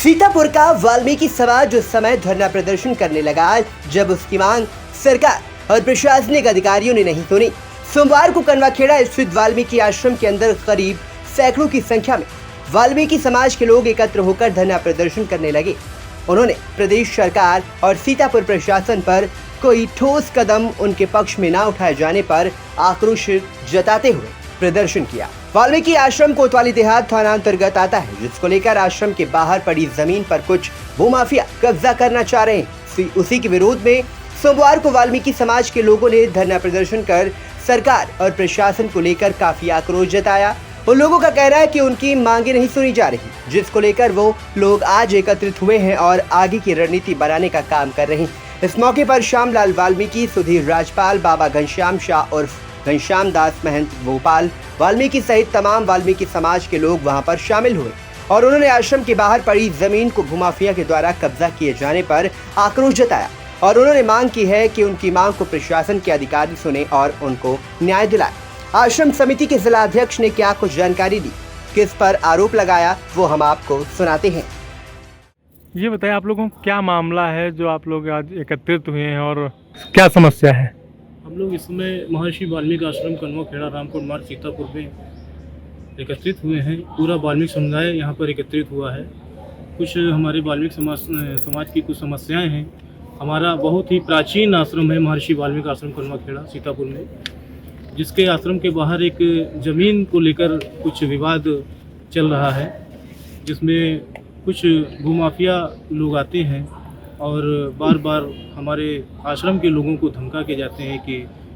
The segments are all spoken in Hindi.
सीतापुर का वाल्मीकि समाज उस समय धरना प्रदर्शन करने लगा जब उसकी मांग सरकार और प्रशासनिक अधिकारियों ने नहीं सुनी। सोमवार को कनवाखेड़ा स्थित वाल्मीकि आश्रम के अंदर करीब सैकड़ों की संख्या में वाल्मीकि समाज के लोग एकत्र होकर धरना प्रदर्शन करने लगे। उन्होंने प्रदेश सरकार और सीतापुर प्रशासन पर कोई ठोस कदम उनके पक्ष में न उठाए जाने पर आक्रोश जताते हुए प्रदर्शन किया। वाल्मीकि आश्रम कोतवाली देहात थाना अंतर्गत आता है, जिसको लेकर आश्रम के बाहर पड़ी जमीन पर कुछ भूमाफिया कब्जा करना चाह रहे हैं। उसी के विरोध में सोमवार को वाल्मीकि समाज के लोगों ने धरना प्रदर्शन कर सरकार और प्रशासन को लेकर काफी आक्रोश जताया। उन लोगों का कहना है कि उनकी मांगे नहीं सुनी जा रही, जिसको लेकर वो लोग आज एकत्रित हुए हैं और आगे की रणनीति बनाने का काम कर रहे हैं। इस मौके पर श्यामलाल वाल्मीकि, सुधीर राजपाल, बाबा घनश्याम शाह और घनश्याम दास महंत भोपाल वाल्मीकि सहित तमाम वाल्मीकि समाज के लोग वहां पर शामिल हुए और उन्होंने आश्रम के बाहर पड़ी जमीन को भूमाफिया के द्वारा कब्जा किए जाने पर आक्रोश जताया और उन्होंने मांग की है कि उनकी मांग को प्रशासन के अधिकारी सुने और उनको न्याय दिलाए। आश्रम समिति के जिला अध्यक्ष ने क्या कुछ जानकारी दी, किस पर आरोप लगाया, वो हम आपको सुनाते हैं। ये बताइए, आप लोगों को क्या मामला है जो आप लोग आज एकत्रित हुए हैं और क्या समस्या है? हम लोग इस समय महर्षि वाल्मीकि आश्रम कनवाखेड़ा रामकोट मार्ग सीतापुर में एकत्रित हुए हैं। पूरा वाल्मीकि समुदाय यहाँ पर एकत्रित हुआ है। कुछ हमारे वाल्मीकि समाज की कुछ समस्याएं हैं। हमारा बहुत ही प्राचीन आश्रम है महर्षि वाल्मीकि आश्रम कनवाखेड़ा सीतापुर में, जिसके आश्रम के बाहर एक ज़मीन को लेकर कुछ विवाद चल रहा है, जिसमें कुछ भूमाफिया लोग आते हैं और बार बार हमारे आश्रम के लोगों को धमका के जाते हैं कि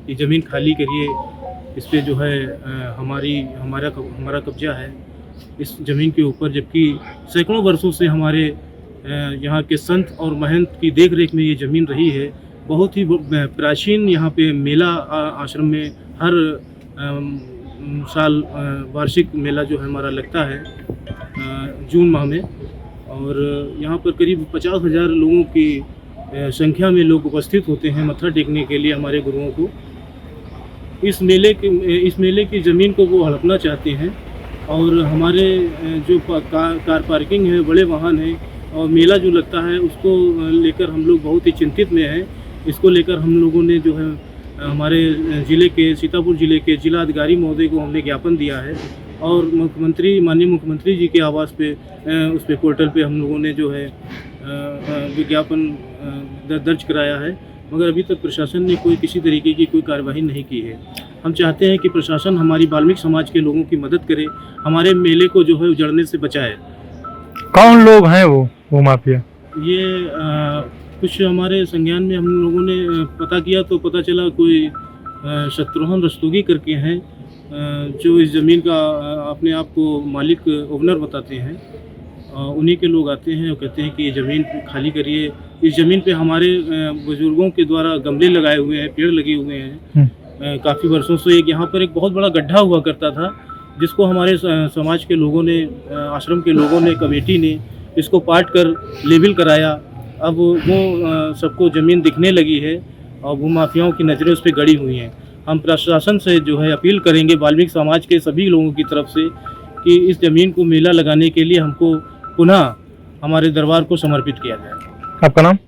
ये ज़मीन खाली करिए, इस पे जो है हमारा कब्जा है इस ज़मीन के ऊपर। जबकि सैकड़ों वर्षों से हमारे यहाँ के संत और महंत की देख रेख में ये ज़मीन रही है। बहुत ही प्राचीन यहाँ पे मेला आश्रम में हर साल वार्षिक मेला जो है हमारा लगता है जून माह में, और यहाँ पर करीब 50,000 लोगों की संख्या में लोग उपस्थित होते हैं मत्था टेकने के लिए हमारे गुरुओं को। इस मेले की ज़मीन को वो हड़पना चाहते हैं और हमारे जो कार पार्किंग है, बड़े वाहन हैं और मेला जो लगता है उसको लेकर हम लोग बहुत ही चिंतित में हैं। इसको लेकर हम लोगों ने जो है हमारे सीतापुर ज़िले के जिला अधिकारी महोदय को हमने ज्ञापन दिया है और माननीय मुख्यमंत्री जी के आवास पे उस पे पोर्टल पे हम लोगों ने जो है विज्ञापन दर्ज कराया है, मगर अभी तक प्रशासन ने किसी तरीके की कोई कार्यवाही नहीं की है। हम चाहते हैं कि प्रशासन हमारी वाल्मीकि समाज के लोगों की मदद करे, हमारे मेले को जो है उजड़ने से बचाए। कौन लोग हैं वो माफिया? ये कुछ हमारे संज्ञान में हम लोगों ने पता किया तो पता चला कोई शत्रुघ्न रस्तोगी करके हैं, जो इस ज़मीन का अपने आप को मालिक ओनर बताते हैं। उन्हीं के लोग आते हैं और कहते हैं कि ये ज़मीन खाली करिए। इस ज़मीन पे हमारे बुजुर्गों के द्वारा गमले लगाए हुए हैं, पेड़ लगे हुए हैं। काफ़ी वर्षों से यहाँ पर एक बहुत बड़ा गड्ढा हुआ करता था, जिसको हमारे समाज के लोगों ने, आश्रम के लोगों ने, कमेटी ने इसको पाट कर लेबल कराया। अब वो सबको ज़मीन दिखने लगी है और भूमाफियाओं की नज़रें उस पर गड़ी हुई हैं। हम प्रशासन से जो है अपील करेंगे वाल्मीकि समाज के सभी लोगों की तरफ से कि इस ज़मीन को मेला लगाने के लिए हमको पुनः हमारे दरबार को समर्पित किया जाए। आपका नाम?